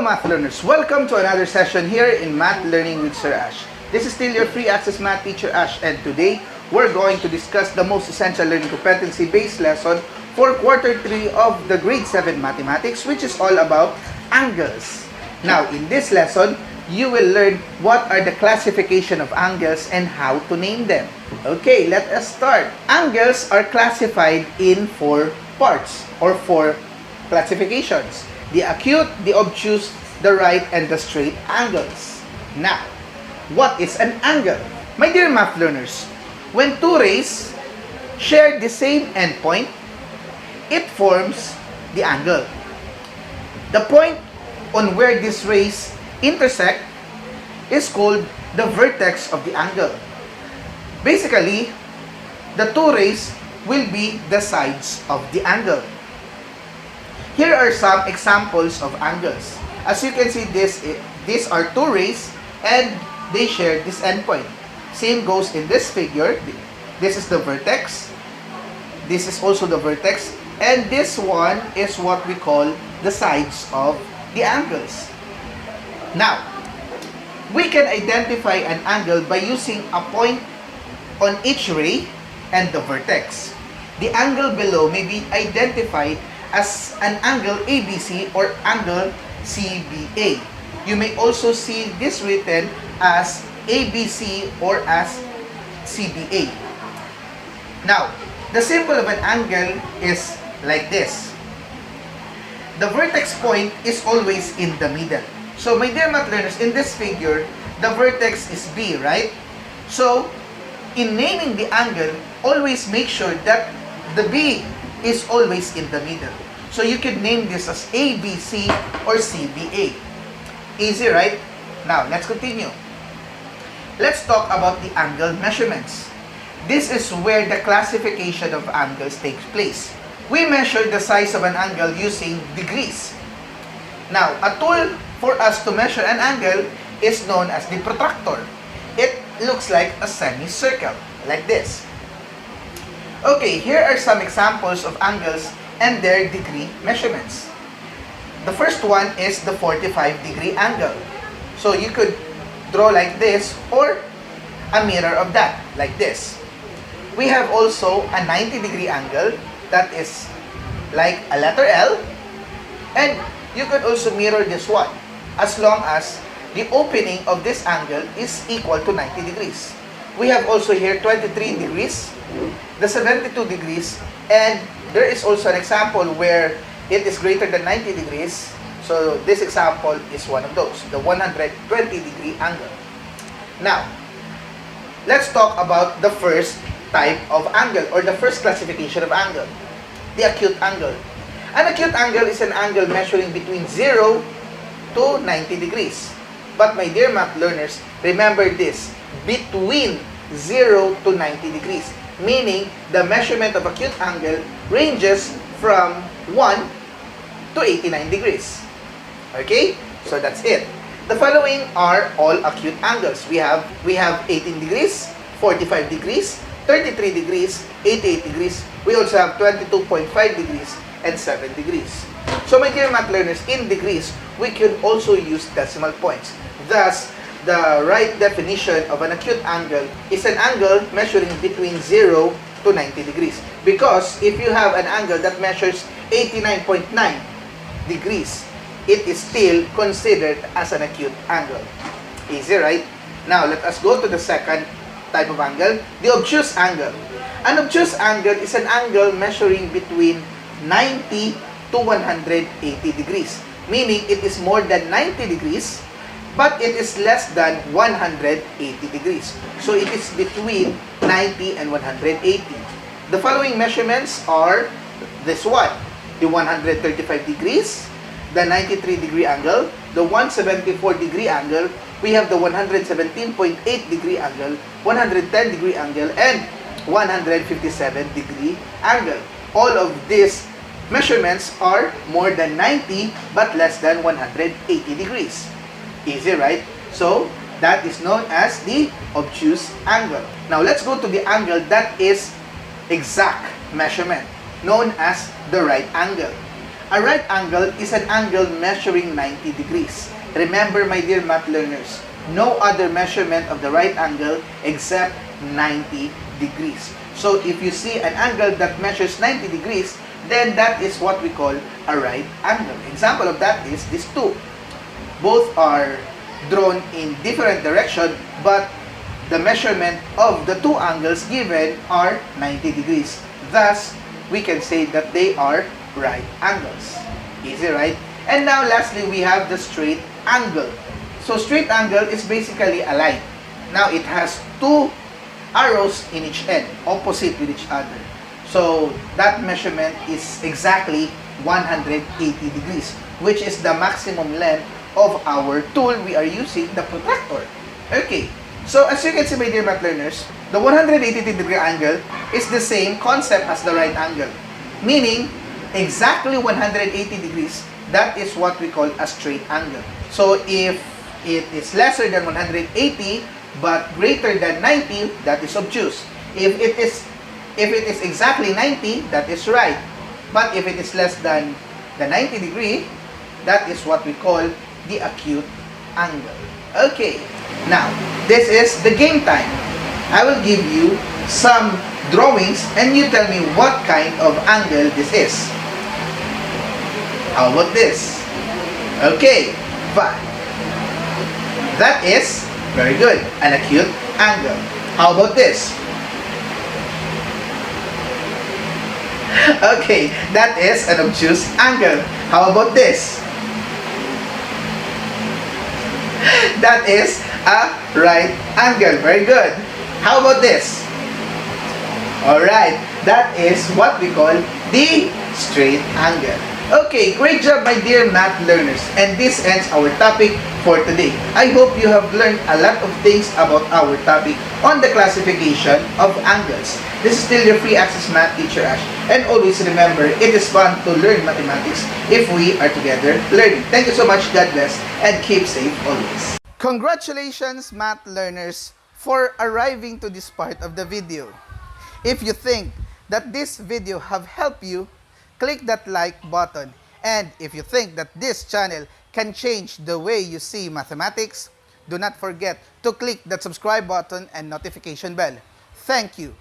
Math learners, welcome to another session here in Math Learning with Sir Ash. This is still your free access math teacher Ash, and today we're going to discuss the most essential learning competency-based lesson for quarter 3 of the grade 7 mathematics, which is all about angles. Now, in this lesson, you will learn what are the classification of angles and how to name them. Okay, let us start. Angles are classified in 4 parts or 4 classifications: the acute, the obtuse, the right, and the straight angles. Now, what is an angle? My dear math learners, when two rays share the same endpoint, it forms the angle. The point on where these rays intersect is called the vertex of the angle. Basically, the two rays will be the sides of the angle. Here are some examples of angles. As you can see, these are two rays and they share this endpoint. Same goes in this figure. This is the vertex. This is also the vertex. And this one is what we call the sides of the angles. Now, we can identify an angle by using a point on each ray and the vertex. The angle below may be identified as an angle ABC or angle CBA. You may also see this written as ABC or as CBA. Now, the symbol of an angle is like this. The vertex point is always in the middle. So, my dear math learners, in this figure, the vertex is B, right? So, in naming the angle, always make sure that the B is always in the middle. So you could name this as ABC or CBA. Easy, right? Now, let's continue. Let's talk about the angle measurements. This is where the classification of angles takes place. We measure the size of an angle using degrees. Now, a tool for us to measure an angle is known as the protractor. It looks like a semicircle, like this. Okay, here are some examples of angles and their degree measurements. The first one is the 45-degree angle. So you could draw like this or a mirror of that, like this. We have also a 90-degree angle that is like a letter L, and you could also mirror this one as long as the opening of this angle is equal to 90 degrees. We have also here 23 degrees, the 72 degrees, and there is also an example where it is greater than 90 degrees. So this example is one of those, the 120-degree angle. Now, let's talk about the first type of angle or the first classification of angle, the acute angle. An acute angle is an angle measuring between 0 to 90 degrees. But my dear math learners, remember this, between 0 to 90 degrees, meaning the measurement of acute angle ranges from 1 to 89 degrees. Okay? So that's it. The following are all acute angles. We have 18 degrees, 45 degrees, 33 degrees, 88 degrees. We also have 22.5 degrees and 7 degrees. So my dear math learners, in degrees, we can also use decimal points. Thus, the right definition of an acute angle is an angle measuring between 0 to 90 degrees. Because if you have an angle that measures 89.9 degrees, it is still considered as an acute angle. Easy, right? Now, let us go to the second type of angle, the obtuse angle. An obtuse angle is an angle measuring between 90 to 180 degrees, meaning it is more than 90 degrees, but it is less than 180 degrees. So it is between 90 and 180. The following measurements are this one, the 135 degrees, the 93-degree angle, the 174-degree angle, we have the 117.8-degree angle, 110-degree angle, and 157-degree angle. All of these measurements are more than 90 but less than 180 degrees. Easy, right? So, that is known as the obtuse angle. Now, let's go to the angle that is exact measurement, known as the right angle. A right angle is an angle measuring 90 degrees. Remember, my dear math learners, no other measurement of the right angle except 90 degrees. So if you see an angle that measures 90 degrees, then that is what we call a right angle. Example of that is these two. Both are drawn in different direction, but the measurement of the two angles given are 90 degrees. Thus, we can say that they are right angles. Easy, right? And now lastly, we have the straight angle. So straight angle is basically a line. Now it has two arrows in each end, opposite with each other. So that measurement is exactly 180 degrees, which is the maximum length of our tool we are using, the protractor. Okay, so as you can see, my dear math learners, the 180 degree angle is the same concept as the right angle, meaning exactly 180 degrees. That is what we call a straight angle. So if it is lesser than 180 but greater than 90, that is obtuse. If it is exactly 90, that is right. But if it is less than the 90 degree, that is what we call the acute angle. Okay, now this is the game time. I will give you some drawings and you tell me what kind of angle this is. How about this? Okay, fine. That is very good, an acute angle. How about this? Okay, that is an obtuse angle. How about this? That is a right angle. Very good. How about this? Alright, that is what we call the straight angle. Okay, great job, my dear math learners. And this ends our topic for today. I hope you have learned a lot of things about our topic on the classification of angles. This is still your free access math teacher Ash. And always remember, it is fun to learn mathematics if we are together learning. Thank you so much, God bless, and keep safe always. Congratulations, math learners, for arriving to this part of the video. If you think that this video have helped you, click that like button. And if you think that this channel can change the way you see mathematics, do not forget to click that subscribe button and notification bell. Thank you.